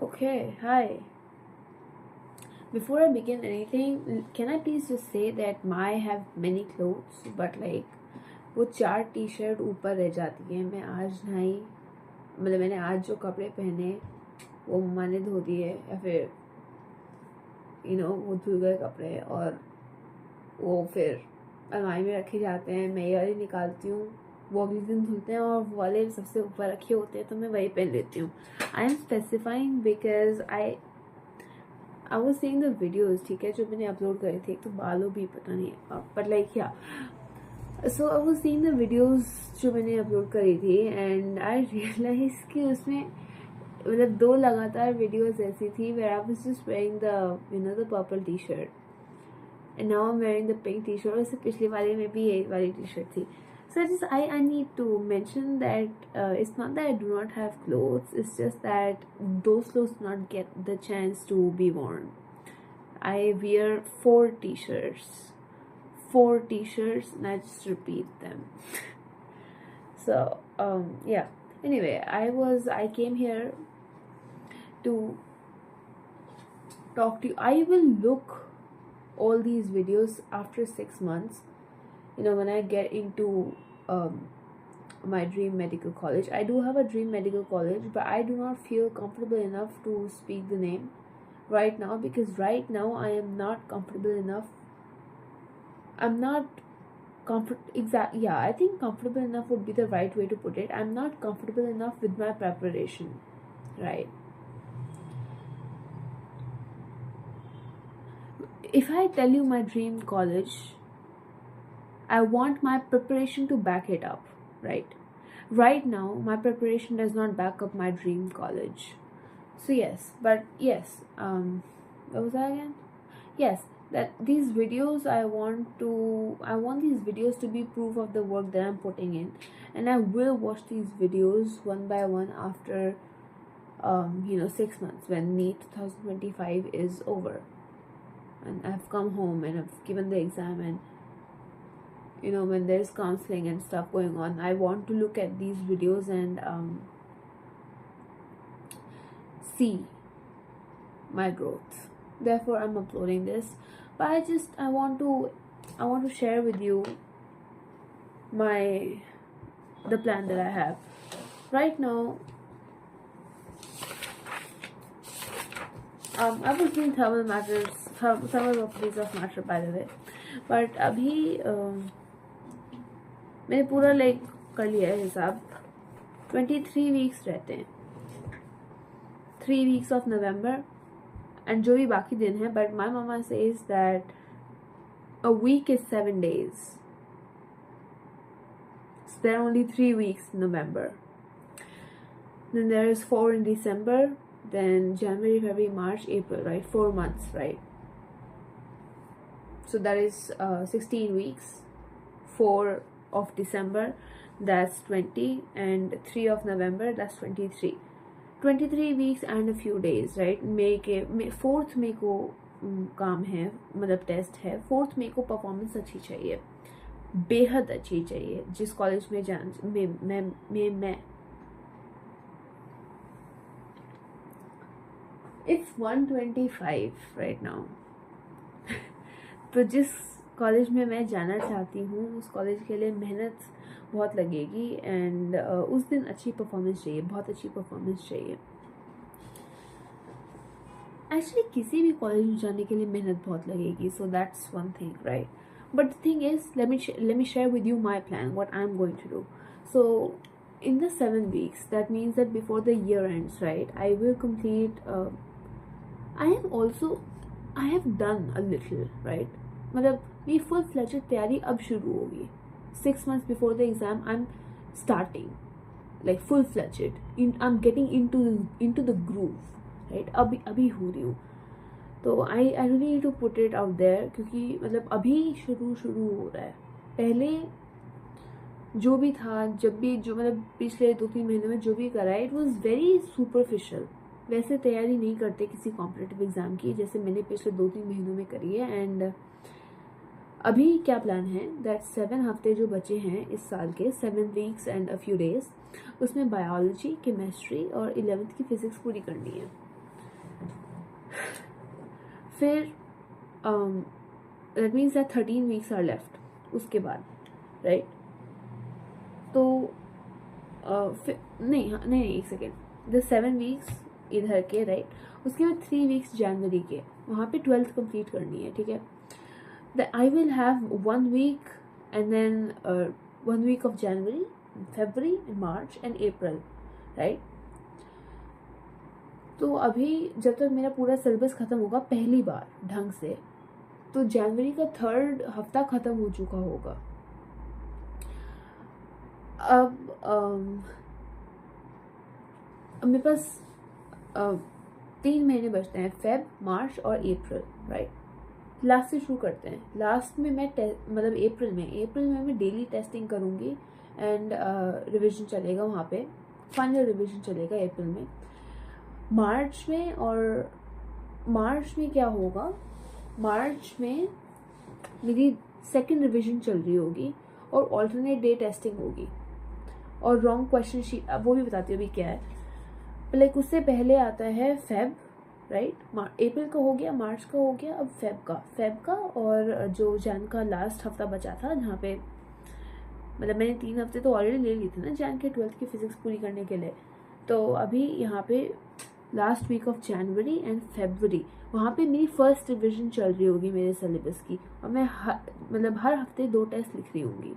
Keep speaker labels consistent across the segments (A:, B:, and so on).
A: Okay, hi. Before I begin anything, can I please just say that I have many clothes, but like वो 4 T-shirt ऊपर रह जाती है। मैं आज नहीं, मतलब मैंने आज जो कपड़े पहने वो मम्मा ने धो दिए या फिर वो धुल गए कपड़े और वो फिर अलमारी में रखे जाते हैं। मैं ये वाले निकालती हूँ, वो अगले दिन धुलते हैं और वो वाले सबसे ऊपर रखे होते हैं तो मैं वही पहन लेती हूँ। I am specifying because I was seeing the videos, ठीक है, जो मैंने अपलोड करे थे। एक तो बालों भी पता नहीं, but like yeah so I was seeing the videos जो मैंने अपलोड करी थी एंड आई रियलाइज कि उसमें मतलब 2 लगातार वीडियोज ऐसी थी where I was just wearing the purple T shirt and now I am wearing the pink T shirt. वैसे पिछले वाले में भी ये वाली टी शर्ट थी। So I need to mention that it's not that I do not have clothes, it's just that those clothes do not get the chance to be worn. I wear 4 t-shirts and I just repeat them. So yeah, anyway, I came here to talk to you. I will look all these videos after 6 months, when I get into my dream medical college. I do have a dream medical college, but I do not feel comfortable enough to speak the name right now, because right now I am not comfortable enough. I'm not I think comfortable enough would be the right way to put it. I'm not comfortable enough with my preparation, right? If I tell you my dream college, I want my preparation to back it up, right? Right now, my preparation does not back up my dream college. So yes, what was that again? Yes, that these videos I want these videos to be proof of the work that I'm putting in, and I will watch these videos one by one after 6 months when NEET 2025 is over, and I've come home and I've given the exam, and when there's counseling and stuff going on, I want to look at these videos and see my growth. Therefore I'm uploading this. But I want to share with you the plan that I have right now. I was doing thermal properties of matter, by the way, but अभी मैंने पूरा कर लिया है हिसाब। 23 weeks रहते हैं, 3 weeks of November and जो भी बाकी दिन है, but my mama says that a week is 7 days. So there are only 3 weeks in November. Then there is 4 in December, then January, February, March, April, right? 4 months, right? So that is 16 weeks. 4 of December, that's 20, and 3 of November, that's 23. 23 weeks and a few days, right? May 4th May को काम है, मतलब test है। 4th May को performance अच्छी चाहिए, बेहद अच्छी चाहिए। जिस कॉलेज में मैं it's 125 right now. तो जिस कॉलेज में मैं जाना चाहती हूँ उस कॉलेज के लिए मेहनत बहुत लगेगी, एंड उस दिन अच्छी परफॉर्मेंस चाहिए, बहुत अच्छी परफॉर्मेंस चाहिए। एक्चुअली किसी भी कॉलेज में जाने के लिए मेहनत बहुत लगेगी, so that's one thing, right? But the thing is, let me share with you my plan, what I'm going to do. So in the 7 weeks, that means that before the year ends, right, I will complete I have done a little, right? मतलब मेरी full fledged तैयारी अब शुरू होगी। 6 months before the exam, I'm starting like full fledged. I'm getting into the groove, right? अभी हो रही हूँ, तो I really need to put it out there, क्योंकि मतलब अभी शुरू हो रहा है। पहले जो भी था, जो मतलब पिछले 2-3 महीनों में जो भी करा है, इट वॉज वेरी सुपरफिशियल। वैसे तैयारी नहीं करते किसी कॉम्पिटिटिव एग्जाम की जैसे मैंने पिछले 2-3 महीनों में करी है। एंड अभी क्या प्लान है, दैट 7 हफ्ते जो बचे हैं इस साल के, 7 weeks and a few days, उसमें बायोलॉजी, केमिस्ट्री और 11th की फिजिक्स पूरी करनी है। फिर that means that 13 weeks are left उसके बाद, राइट। तो फिर नहीं एक सेकेंड, द 7 वीक्स इधर के, राइट। उसके बाद 3 वीक्स जनवरी के, वहाँ पे 12th कंप्लीट करनी है, ठीक है। I will have 1 week and then 1 week of January, February, March and April, right? तो अभी जब तक मेरा पूरा सिलेबस ख़त्म होगा पहली बार ढंग से, तो जनवरी का 3rd हफ्ता ख़त्म हो चुका होगा। अब मेरे पास 3 महीने बचते हैं, फेब, मार्च और अप्रैल, राइट। लास्ट से शुरू करते हैं। लास्ट में मैं मतलब अप्रैल में मैं डेली टेस्टिंग करूँगी एंड रिवीजन चलेगा वहाँ पे, फाइनल रिवीजन चलेगा अप्रैल में। मार्च में क्या होगा, मार्च में मेरी 2nd रिवीजन चल रही होगी और ऑल्टरनेट डे टेस्टिंग होगी और रॉन्ग क्वेश्चन शीट, अब वो भी बताती हूँ अभी क्या है। लाइक उससे पहले आता है फेब, राइट। अप्रैल का हो गया, मार्च का हो गया, अब फेब का और जो जैन का लास्ट हफ्ता बचा था, जहाँ पे मतलब मैंने 3 हफ्ते तो ऑलरेडी ले ली थी ना जैन के 12th की फिजिक्स पूरी करने के लिए। तो अभी यहाँ पे last week of January and February, वहाँ पे मेरी 1st रिविजन चल रही होगी मेरे सिलेबस की, और मैं मतलब हर हफ्ते 2 टेस्ट लिख रही होंगी।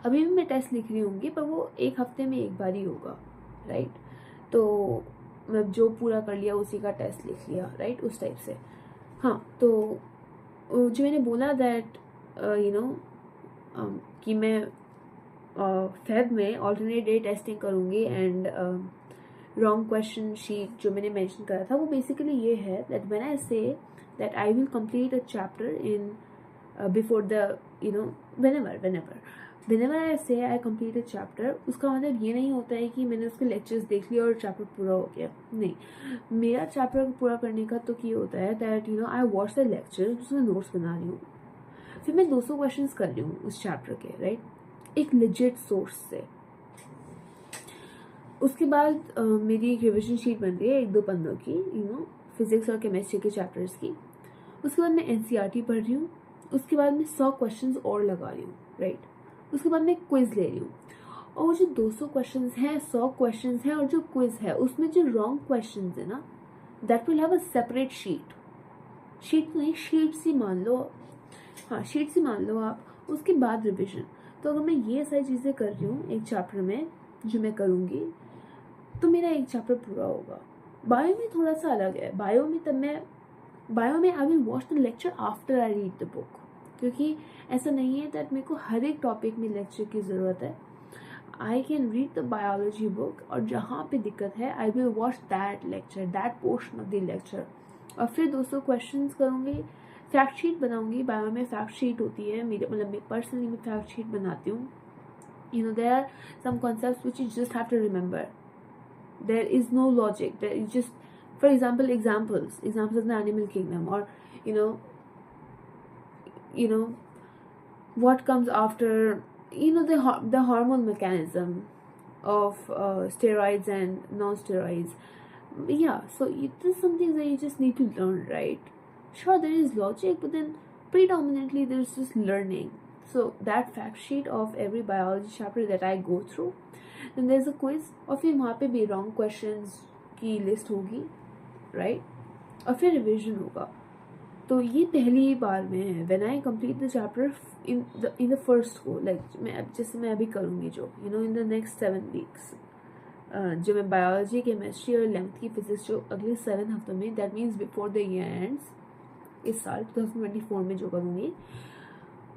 A: अभी भी मैं टेस्ट लिख रही होंगी पर वो 1 हफ्ते में 1 बार ही होगा, राइट। तो मतलब जो पूरा कर लिया उसी का टेस्ट लिख लिया, राइट, उस टाइप से। हाँ, तो जो मैंने बोला दैट कि मैं फेब में ऑल्टरनेट डे टेस्टिंग करूँगी एंड रॉन्ग क्वेश्चन शीट जो मैंने मेंशन करा था, वो बेसिकली ये है that when I say that I will complete a chapter in before the whenever I say I complete a chapter, उसका मतलब ये नहीं होता है कि मैंने उसके लेक्चर्स देख लिए और चैप्टर पूरा हो गया, नहीं। मेरा चैप्टर पूरा करने का तो ये होता है that I watch the lecture, उसमें नोट्स बना रही हूँ, फिर मैं 200 क्वेश्चंस कर रही हूँ उस चैप्टर के, राइट, एक लेजिट सोर्स से। उसके बाद मेरी एक रिविजन शीट बन रही है 1-2 पन्नों की, फिजिक्स और केमिस्ट्री के चैप्टर्स की। उसके बाद मैं NCERT पढ़ रही हूँ, उसके बाद मैं 100 क्वेश्चंस और लगा रही हूँ, राइट। उसके बाद मैं क्विज ले रही हूँ, और जो 200 क्वेश्चंस हैं, 100 क्वेश्चंस हैं और जो क्विज है उसमें जो रॉन्ग क्वेश्चंस है ना, that will have a separate sheet नहीं, शीट्स ही मान लो, हाँ शीट्स ही मान लो आप। उसके बाद रिविजन। तो अगर मैं ये सारी चीज़ें कर रही हूँ एक चैप्टर में जो मैं करूँगी, तो मेरा एक चैप्टर पूरा होगा। बायो में थोड़ा सा अलग है, बायो में I will watch the lecture after I read the book, क्योंकि ऐसा नहीं है दैट मेरे को हर एक टॉपिक में लेक्चर की ज़रूरत है। I can read the biology book और जहाँ पे दिक्कत है I will watch that lecture, that portion of the lecture, और फिर 200 क्वेश्चंस करूँगी, फैक्ट शीट बनाऊँगी। बायो में फैक्ट शीट होती है, मेरे मतलब मैं पर्सनली मैं फैक्ट शीट बनाती हूँ। There are some concepts which you just have to remember, there is no logic, there is just, for example, examples of the animal kingdom, or what comes after, the hormone mechanism of steroids and non-steroids. Yeah, so it is something that you just need to learn, right? Sure, there is logic, but then predominantly there's just learning. So that fact sheet of every biology chapter that I go through, then there's a quiz, और फिर वहाँ पे भी wrong questions की list होगी, right, और फिर revision होगा। तो ये पहली बार में है when I complete the chapter in the first को, लाइक जैसे मैं अभी करूँगी जो इन द नेक्स्ट 7 वीक्स, जो मैं बायोलॉजी, केमिस्ट्री और 11th की फिजिक्स जो अगले 7 हफ्तों में, that means before the year ends, इस साल 2024 में जो करूँगी,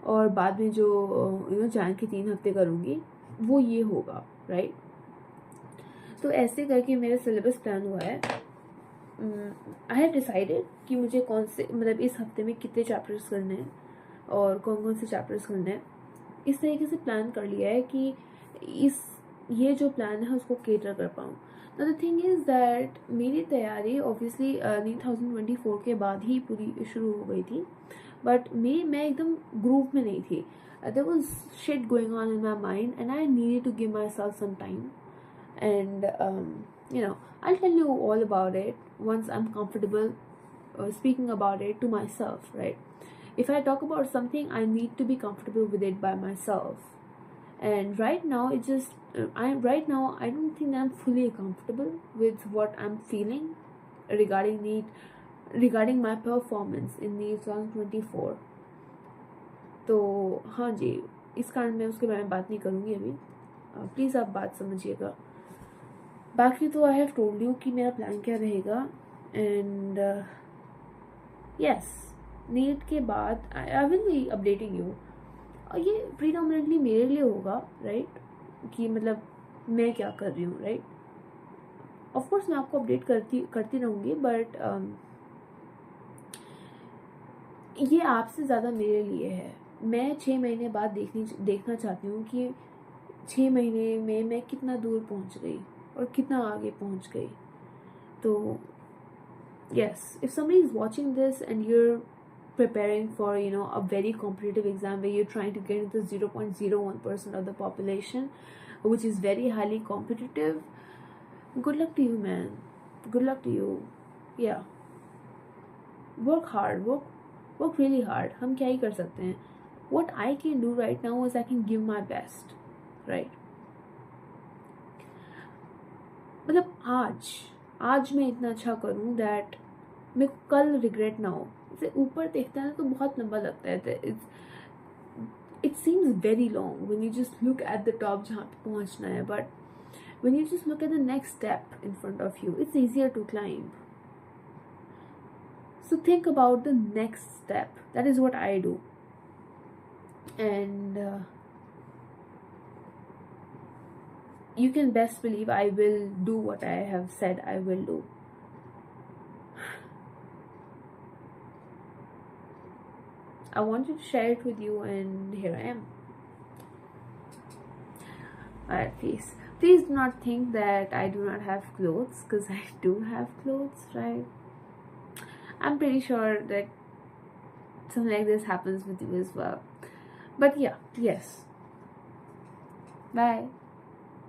A: और बाद में जो जैन के 3 हफ्ते करूँगी, वो ये होगा, राइट। तो ऐसे करके मेरा सिलेबस प्लान हुआ है। आई हैव डिसाइडेड कि मुझे कौन से, मतलब इस हफ्ते में कितने चैप्टर्स करने हैं और कौन कौन से चैप्टर्स करने हैं, इस तरीके से प्लान कर लिया है कि ये जो प्लान है उसको केटर कर पाऊँ। द थिंग इज़ दैट मेरी तैयारी ऑब्वियसली 2024 के बाद ही पूरी शुरू हो गई थी, बट मैं एकदम ग्रूव में नहीं थी। There was shit going on in my mind and I needed to give myself some time, and I'll tell you all about it once I'm comfortable speaking about it to myself, right? If I talk about something, I need to be comfortable with it by myself. And right now it just I don't think that I'm fully comfortable with what I'm feeling regarding my performance in NEET 2024. तो हाँ जी, इस कारण मैं उसके बारे में बात नहीं करूँगी अभी, प्लीज़ आप बात समझिएगा। बाकी तो आई हैव टोल्ड यू कि मेरा प्लान क्या रहेगा। एंड यस, नीट के बाद I will be updating you, और ये प्रीडोमिनेटली मेरे लिए होगा, राइट? कि मतलब मैं क्या कर रही हूँ, राइट? ऑफ कोर्स मैं आपको अपडेट करती रहूँगी, बट ये आपसे ज़्यादा मेरे लिए है। मैं 6 महीने बाद देखना चाहती हूँ कि 6 महीने में मैं कितना दूर पहुँच गई और कितना आगे पहुँच गई। तो yes, if somebody is watching this and you're preparing for a very competitive exam where you're trying to get into 0.01% of the population, which is very highly competitive, good luck to you, man. Good luck to you. Yeah, work hard, work really hard. हम क्या ही कर सकते हैं? What I can do right now is I can give my best, right? मतलब आज मैं इतना अच्छा करूँ दैट मेरे को कल रिग्रेट ना हो। इसे ऊपर देखता है ना तो बहुत लंबा लगता है, it seems very long when you just look at the top जहाँ पे पहुँचना है, but when you just look at the next step in front of you, it's easier to climb. So think about the next step. That is what I do. And you can best believe I will do what I have said I will do. I wanted to share it with you, and here I am. Alright, please do not think that I do not have clothes, because I do have clothes, right? I'm pretty sure that something like this happens with you as well. But yeah, yes. Bye.